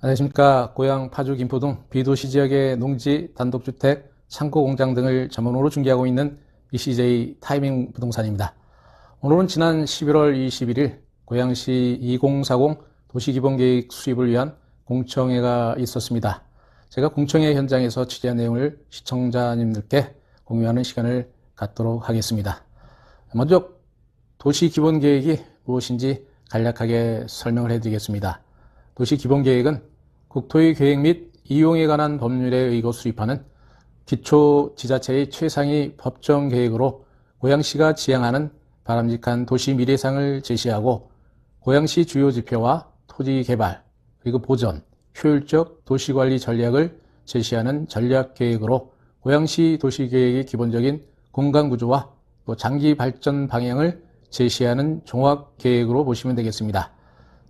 안녕하십니까. 고양, 파주, 김포 등 비도시 지역의 농지, 단독주택, 창고, 공장 등을 전문으로 중개하고 있는 BCJ 타이밍 부동산입니다. 오늘은 지난 11월 21일 고양시 2040 도시기본계획 수립을 위한 공청회가 있었습니다. 제가 공청회 현장에서 취재한 내용을 시청자님들께 공유하는 시간을 갖도록 하겠습니다. 먼저 도시기본계획이 무엇인지 간략하게 설명을 해드리겠습니다. 도시기본계획은 국토의 계획 및 이용에 관한 법률에 의거 수립하는 기초지자체의 최상위 법정계획으로 고양시가 지향하는 바람직한 도시 미래상을 제시하고 고양시 주요 지표와 토지 개발, 그리고 보전, 효율적 도시관리 전략을 제시하는 전략계획으로 고양시 도시계획의 기본적인 공간구조와 또 장기 발전 방향을 제시하는 종합계획으로 보시면 되겠습니다.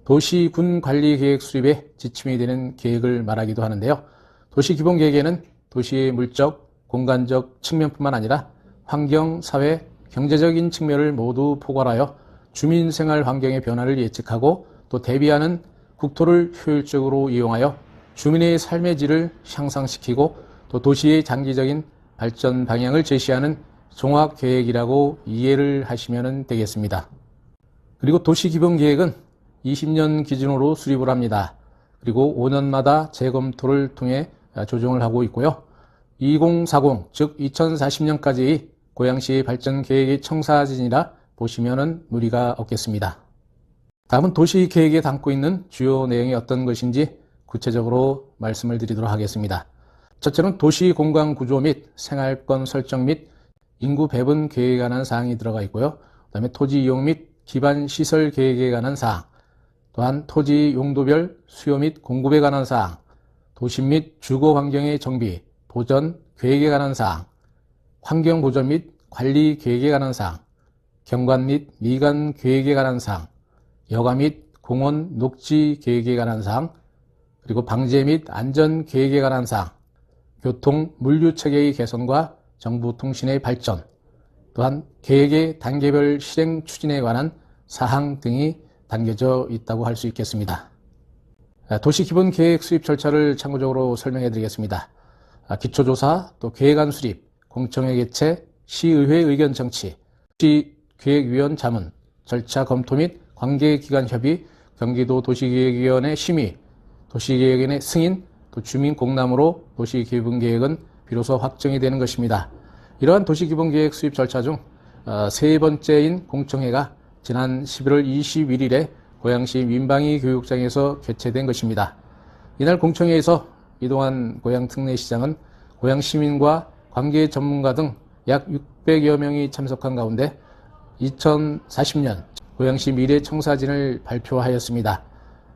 도시군관리계획 수립에 지침이 되는 계획을 말하기도 하는데요. 도시기본계획에는 도시의 물적, 공간적 측면뿐만 아니라 환경, 사회, 경제적인 측면을 모두 포괄하여 주민생활 환경의 변화를 예측하고 또 대비하는 국토를 효율적으로 이용하여 주민의 삶의 질을 향상시키고 또 도시의 장기적인 발전 방향을 제시하는 종합계획이라고 이해를 하시면 되겠습니다. 그리고 도시기본계획은 20년 기준으로 수립을 합니다. 그리고 5년마다 재검토를 통해 조정을 하고 있고요. 2040, 즉 2040년까지의 고양시의 발전 계획의 청사진이라 보시면 무리가 없겠습니다. 다음은 도시계획에 담고 있는 주요 내용이 어떤 것인지 구체적으로 말씀을 드리도록 하겠습니다. 첫째는 도시 공간 구조 및 생활권 설정 및 인구 배분 계획에 관한 사항이 들어가 있고요. 그 다음에 토지 이용 및 기반 시설 계획에 관한 사항, 또한 토지 용도별 수요 및 공급에 관한 사항, 도심 및 주거 환경의 정비, 보전, 계획에 관한 사항, 환경 보전 및 관리 계획에 관한 사항, 경관 및 미관 계획에 관한 사항, 여가 및 공원 녹지 계획에 관한 사항, 그리고 방제 및 안전 계획에 관한 사항, 교통 물류 체계의 개선과 정부 통신의 발전, 또한 계획의 단계별 실행 추진에 관한 사항 등이 담겨져 있다고 할 수 있겠습니다. 도시기본계획 수립 절차를 참고적으로 설명해 드리겠습니다. 기초조사, 또 계획안 수립, 공청회 개최, 시의회 의견 청취, 시계획위원 자문, 절차 검토 및 관계기관 협의, 경기도 도시계획위원회 심의, 도시계획위원회 승인, 또 주민 공람으로 도시기본계획은 비로소 확정이 되는 것입니다. 이러한 도시기본계획 수립 절차 중 세 번째인 공청회가 지난 11월 21일에 고양시 민방위 교육장에서 개최된 것입니다. 이날 공청회에서 이동환 고양특례시장은 고양시민과 관계 전문가 등 약 600여 명이 참석한 가운데 2040년 고양시 미래청사진을 발표하였습니다.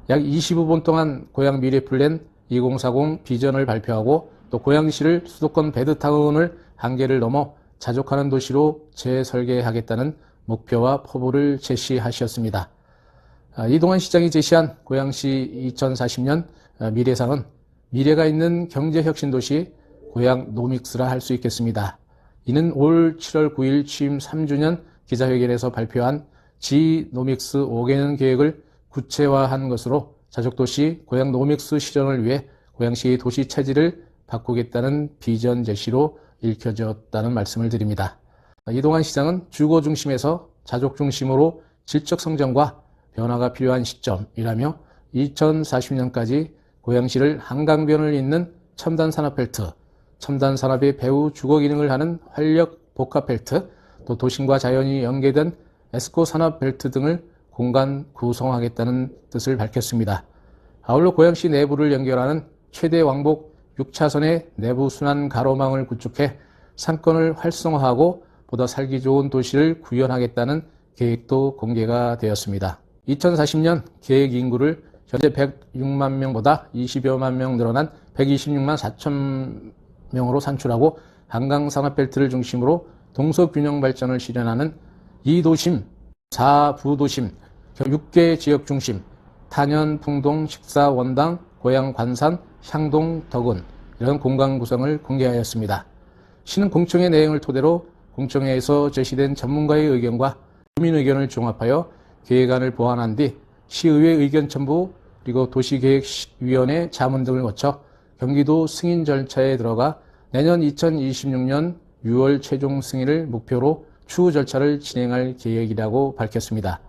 약 25분 동안 고양 미래플랜 2040 비전을 발표하고 또 고양시를 수도권 베드타운을 한계를 넘어 자족하는 도시로 재설계하겠다는 목표와 포부를 제시하셨습니다. 이동환 시장이 제시한 고양시 2040년 미래상은 미래가 있는 경제혁신도시 고양 노믹스라 할 수 있겠습니다. 이는 올 7월 9일 취임 3주년 기자회견에서 발표한 지노믹스 5개년 계획을 구체화한 것으로 자족도시 고양 노믹스 실현을 위해 고양시의 도시 체질을 바꾸겠다는 비전 제시로 읽혀졌다는 말씀을 드립니다. 이동환 시장은 주거 중심에서 자족 중심으로 질적 성장과 변화가 필요한 시점이라며 2040년까지 고양시를 한강변을 잇는 첨단 산업벨트, 첨단 산업의 배후 주거 기능을 하는 활력 복합벨트, 또 도심과 자연이 연계된 에스코 산업벨트 등을 공간 구성하겠다는 뜻을 밝혔습니다. 아울러 고양시 내부를 연결하는 최대 왕복 6차선의 내부 순환 가로망을 구축해 상권을 활성화하고 보다 살기 좋은 도시를 구현하겠다는 계획도 공개가 되었습니다. 2040년 계획 인구를 현재 106만 명보다 20여만 명 늘어난 126만 4천 명으로 산출하고 한강산업벨트를 중심으로 동서균형 발전을 실현하는 2도심, 4부도심, 6개 지역 중심, 탄현, 풍동, 식사, 원당, 고양, 관산, 향동, 덕은 이런 공간 구성을 공개하였습니다. 시는 공청회 내용을 토대로 공청회에서 제시된 전문가의 의견과 주민 의견을 종합하여 계획안을 보완한 뒤 시의회 의견 첨부, 그리고 도시계획위원회 자문 등을 거쳐 경기도 승인 절차에 들어가 내년 2026년 6월 최종 승인을 목표로 추후 절차를 진행할 계획이라고 밝혔습니다.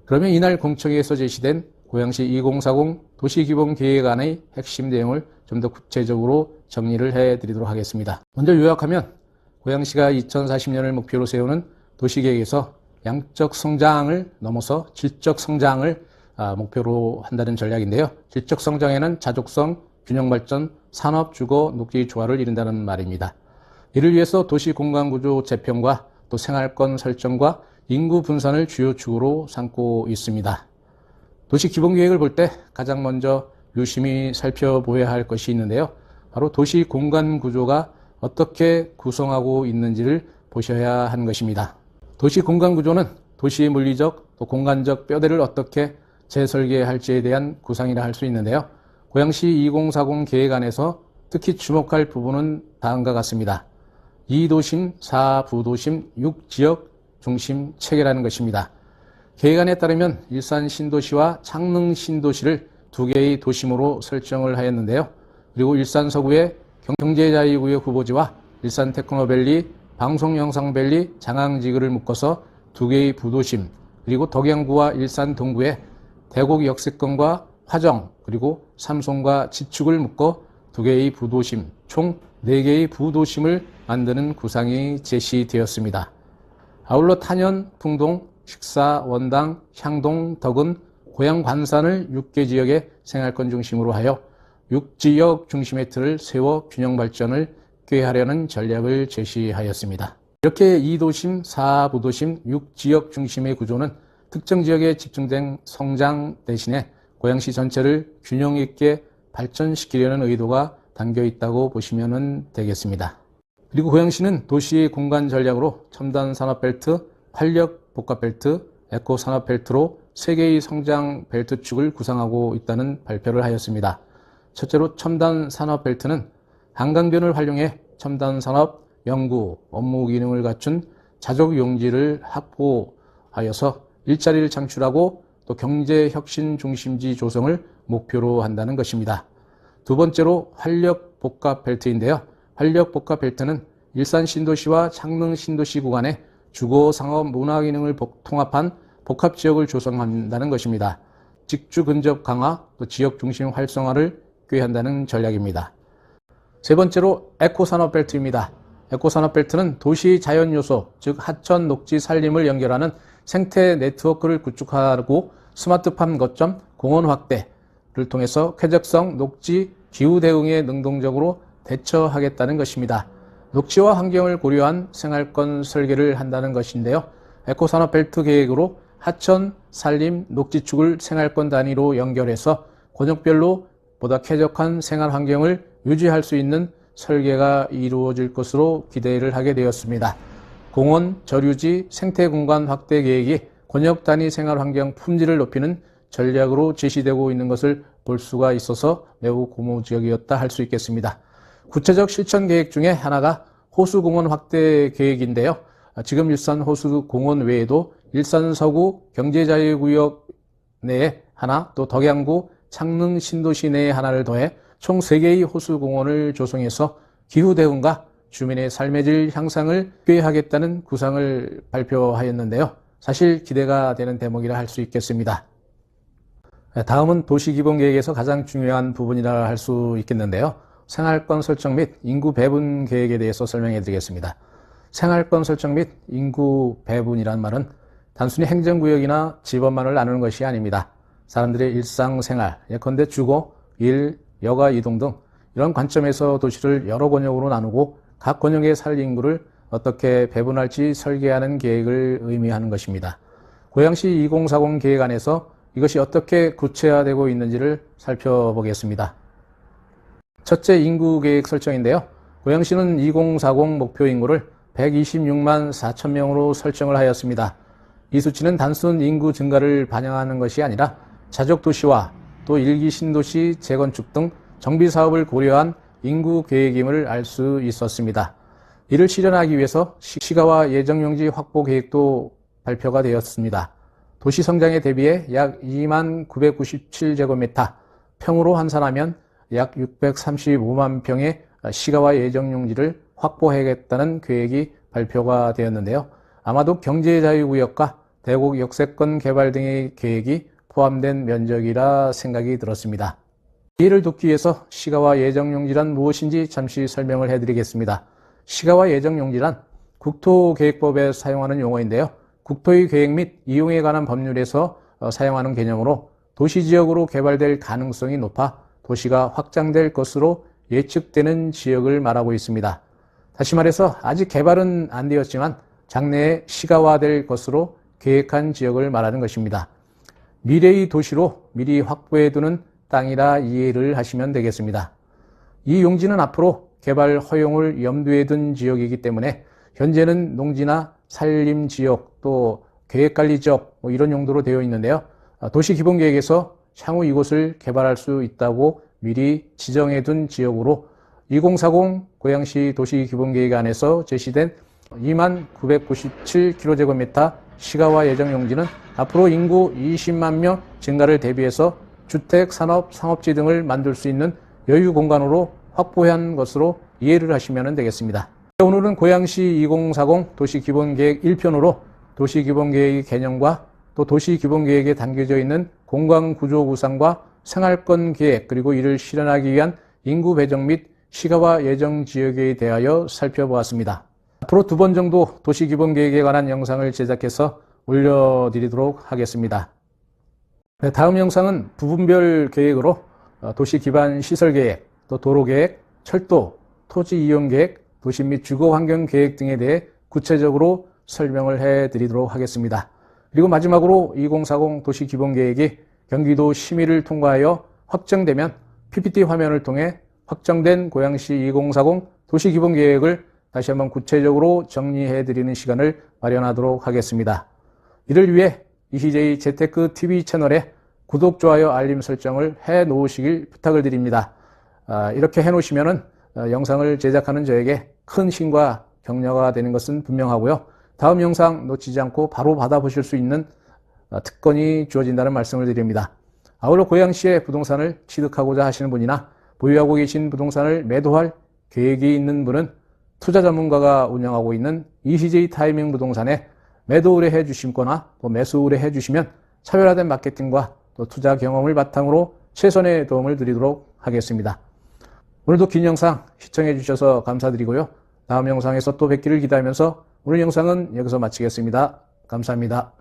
그러면 이날 공청회에서 제시된 고양시 2040 도시기본계획안의 핵심 내용을 좀 더 구체적으로 정리를 해드리도록 하겠습니다. 먼저 요약하면 고양시가 2040년을 목표로 세우는 도시계획에서 양적 성장을 넘어서 질적 성장을 목표로 한다는 전략인데요. 질적 성장에는 자족성, 균형발전, 산업, 주거, 녹지 조화를 이룬다는 말입니다. 이를 위해서 도시 공간구조 재편과 또 생활권 설정과 인구 분산을 주요 축으로 삼고 있습니다. 도시 기본계획을 볼 때 가장 먼저 유심히 살펴보아야 할 것이 있는데요. 바로 도시 공간구조가 어떻게 구성하고 있는지를 보셔야 하는 것입니다. 도시 공간구조는 도시의 물리적 또 공간적 뼈대를 어떻게 재설계할지에 대한 구상이라 할 수 있는데요. 고양시 2040 계획안에서 특히 주목할 부분은 다음과 같습니다. 2도심, 4부도심, 6지역 중심 체계라는 것입니다. 계획안에 따르면 일산 신도시와 창릉 신도시를 두 개의 도심으로 설정을 하였는데요. 그리고 일산 서구의 경제자유구역 후보지와 일산 테크노밸리, 방송영상밸리, 장항지구를 묶어서 두 개의 부도심, 그리고 덕양구와 일산 동구의 대곡 역세권과 화정, 그리고 삼송과 지축을 묶어 두 개의 부도심, 총 4개의 부도심을 만드는 구상이 제시되었습니다. 아울러 탄현, 풍동, 식사, 원당, 향동, 덕은, 고양 관산을 6개 지역의 생활권 중심으로 하여 6지역 중심의 틀을 세워 균형 발전을 꾀하려는 전략을 제시하였습니다. 이렇게 2도심, 4부도심, 6지역 중심의 구조는 특정 지역에 집중된 성장 대신에 고양시 전체를 균형 있게 발전시키려는 의도가 담겨 있다고 보시면 되겠습니다. 그리고 고양시는 도시의 공간 전략으로 첨단 산업벨트, 활력 복합벨트, 에코 산업벨트로 3개의 성장 벨트축을 구상하고 있다는 발표를 하였습니다. 첫째로 첨단 산업벨트는 한강변을 활용해 첨단 산업, 연구, 업무 기능을 갖춘 자족 용지를 확보하여서 일자리를 창출하고 또 경제 혁신 중심지 조성을 목표로 한다는 것입니다. 두 번째로 활력 복합 벨트인데요. 활력 복합 벨트는 일산 신도시와 창릉 신도시 구간에 주거, 상업, 문화 기능을 통합한 복합 지역을 조성한다는 것입니다. 직주 근접 강화, 또 지역 중심 활성화를 꾀한다는 전략입니다. 세 번째로 에코산업 벨트입니다. 에코산업 벨트는 도시 자연 요소, 즉 하천, 녹지, 산림을 연결하는 생태 네트워크를 구축하고 스마트팜 거점, 공원 확대를 통해서 쾌적성, 녹지, 기후 대응에 능동적으로 대처하겠다는 것입니다. 녹지와 환경을 고려한 생활권 설계를 한다는 것인데요. 에코산업 벨트 계획으로 하천, 산림, 녹지축을 생활권 단위로 연결해서 권역별로 보다 쾌적한 생활 환경을 유지할 수 있는 설계가 이루어질 것으로 기대를 하게 되었습니다. 공원, 저류지, 생태공간 확대 계획이 권역 단위 생활 환경 품질을 높이는 전략으로 제시되고 있는 것을 볼 수가 있어서 매우 고무적이었다 할 수 있겠습니다. 구체적 실천 계획 중에 하나가 호수공원 확대 계획인데요. 지금 일산 호수공원 외에도 일산 서구 경제자유구역 내에 하나, 또 덕양구 창릉 신도시 내에 하나를 더해 총 3개의 호수공원을 조성해서 기후 대응과 주민의 삶의 질 향상을 꾀하겠다는 구상을 발표하였는데요. 사실 기대가 되는 대목이라 할 수 있겠습니다. 다음은 도시기본계획에서 가장 중요한 부분이라 할 수 있겠는데요. 생활권 설정 및 인구 배분 계획에 대해서 설명해 드리겠습니다. 생활권 설정 및 인구 배분이란 말은 단순히 행정구역이나 지번만을 나누는 것이 아닙니다. 사람들의 일상생활, 예컨대 주거, 일, 여가 이동 등 이런 관점에서 도시를 여러 권역으로 나누고 각 권역에 살 인구를 어떻게 배분할지 설계하는 계획을 의미하는 것입니다. 고양시 2040 계획안에서 이것이 어떻게 구체화되고 있는지를 살펴보겠습니다. 첫째, 인구 계획 설정인데요. 고양시는 2040 목표 인구를 126만 4천 명으로 설정을 하였습니다. 이 수치는 단순 인구 증가를 반영하는 것이 아니라 자족도시와 또 일기 신도시 재건축 등 정비사업을 고려한 인구 계획임을 알 수 있었습니다. 이를 실현하기 위해서 시가와 예정용지 확보 계획도 발표가 되었습니다. 도시 성장에 대비해 약 2997제곱미터, 평으로 환산하면 약 635만 평의 시가와 예정용지를 확보하겠다는 계획이 발표가 되었는데요. 아마도 경제자유구역과 대곡 역세권 개발 등의 계획이 포함된 면적이라 생각이 들었습니다. 이해를 돕기 위해서 시가와 예정용지란 무엇인지 잠시 설명을 해드리겠습니다. 시가와 예정용지란 국토계획법에 사용하는 용어인데요. 국토의 계획 및 이용에 관한 법률에서 사용하는 개념으로 도시지역으로 개발될 가능성이 높아 도시가 확장될 것으로 예측되는 지역을 말하고 있습니다. 다시 말해서 아직 개발은 안 되었지만 장래에 시가화될 것으로 계획한 지역을 말하는 것입니다. 미래의 도시로 미리 확보해두는 땅이라 이해를 하시면 되겠습니다. 이 용지는 앞으로 개발 허용을 염두에 둔 지역이기 때문에 현재는 농지나 산림지역 또 계획관리지역 이런 용도로 되어 있는데요. 도시기본계획에서 향후 이곳을 개발할 수 있다고 미리 지정해둔 지역으로 2040 고양시 도시기본계획 안에서 제시된 2997km 시가와 예정용지는 앞으로 인구 20만 명 증가를 대비해서 주택, 산업, 상업지 등을 만들 수 있는 여유 공간으로 확보한 것으로 이해를 하시면 되겠습니다. 오늘은 고양시 2040 도시기본계획 1편으로 도시기본계획의 개념과 또 도시기본계획에 담겨져 있는 공간구조 구상과 생활권 계획 그리고 이를 실현하기 위한 인구 배정 및 시가와 예정 지역에 대하여 살펴보았습니다. 앞으로 2번 정도 도시기본계획에 관한 영상을 제작해서 올려드리도록 하겠습니다. 다음 영상은 부분별 계획으로 도시기반 시설계획, 또 도로계획, 철도, 토지이용계획, 도시 및 주거환경계획 등에 대해 구체적으로 설명을 해드리도록 하겠습니다. 그리고 마지막으로 2040 도시기본계획이 경기도 심의를 통과하여 확정되면 PPT 화면을 통해 확정된 고양시 2040 도시기본계획을 다시 한번 구체적으로 정리해드리는 시간을 마련하도록 하겠습니다. 이를 위해 이시제이 재테크 TV 채널에 구독, 좋아요, 알림 설정을 해 놓으시길 부탁을 드립니다. 이렇게 해 놓으시면은 영상을 제작하는 저에게 큰 힘과 격려가 되는 것은 분명하고요. 다음 영상 놓치지 않고 바로 받아보실 수 있는 특권이 주어진다는 말씀을 드립니다. 아울러 고양시의 부동산을 취득하고자 하시는 분이나 보유하고 계신 부동산을 매도할 계획이 있는 분은 투자 전문가가 운영하고 있는 이시제이 타이밍 부동산에 매도 의뢰해 주시거나 또 매수 의뢰해 주시면 차별화된 마케팅과 또 투자 경험을 바탕으로 최선의 도움을 드리도록 하겠습니다. 오늘도 긴 영상 시청해 주셔서 감사드리고요. 다음 영상에서 또 뵙기를 기대하면서 오늘 영상은 여기서 마치겠습니다. 감사합니다.